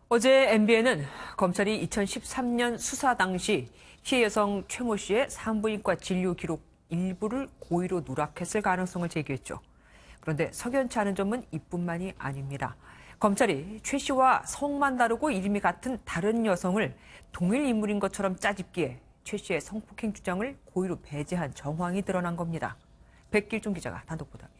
어제 MBN은 검찰이 2013년 수사 당시 피해 여성 최 모 씨의 산부인과 진료 기록 일부를 고의로 누락했을 가능성을 제기했죠. 그런데 석연치 않은 점은 이뿐만이 아닙니다. 검찰이 최 씨와 성만 다르고 이름이 같은 다른 여성을 동일 인물인 것처럼 짜집기에 최 씨의 성폭행 주장을 고의로 배제한 정황이 드러난 겁니다. 백길종 기자가 단독 보도합니다.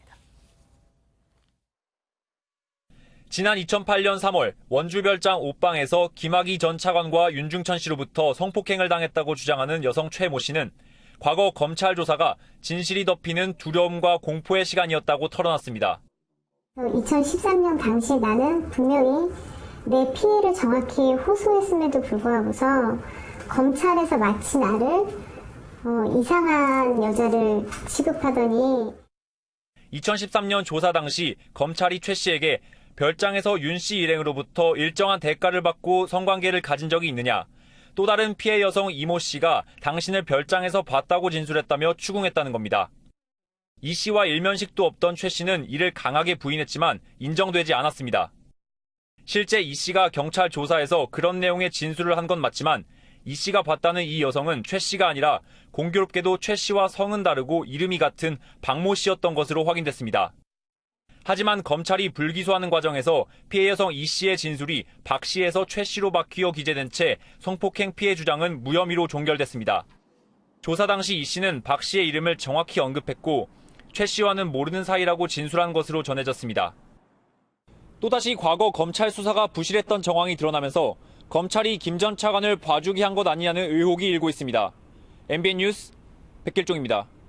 지난 2008년 3월 원주별장 옷방에서 김학의 전 차관과 윤중천 씨로부터 성폭행을 당했다고 주장하는 여성 최 모 씨는 과거 검찰 조사가 진실이 덮이는 두려움과 공포의 시간이었다고 털어놨습니다. 2013년 당시 나는 분명히 내 피해를 정확히 호소했음에도 불구하고서 검찰에서 마치 나를 이상한 여자를 취급하더니 2013년 조사 당시 검찰이 최 씨에게 별장에서 윤 씨 일행으로부터 일정한 대가를 받고 성관계를 가진 적이 있느냐, 또 다른 피해 여성 이모 씨가 당신을 별장에서 봤다고 진술했다며 추궁했다는 겁니다. 이 씨와 일면식도 없던 최 씨는 이를 강하게 부인했지만 인정되지 않았습니다. 실제 이 씨가 경찰 조사에서 그런 내용의 진술을 한 건 맞지만 이 씨가 봤다는 이 여성은 최 씨가 아니라 공교롭게도 최 씨와 성은 다르고 이름이 같은 박모 씨였던 것으로 확인됐습니다. 하지만 검찰이 불기소하는 과정에서 피해 여성 이 씨의 진술이 박 씨에서 최 씨로 바뀌어 기재된 채 성폭행 피해 주장은 무혐의로 종결됐습니다. 조사 당시 이 씨는 박 씨의 이름을 정확히 언급했고 최 씨와는 모르는 사이라고 진술한 것으로 전해졌습니다. 또다시 과거 검찰 수사가 부실했던 정황이 드러나면서 검찰이 김 전 차관을 봐주기 한 것 아니냐는 의혹이 일고 있습니다. MBN 뉴스 백길종입니다.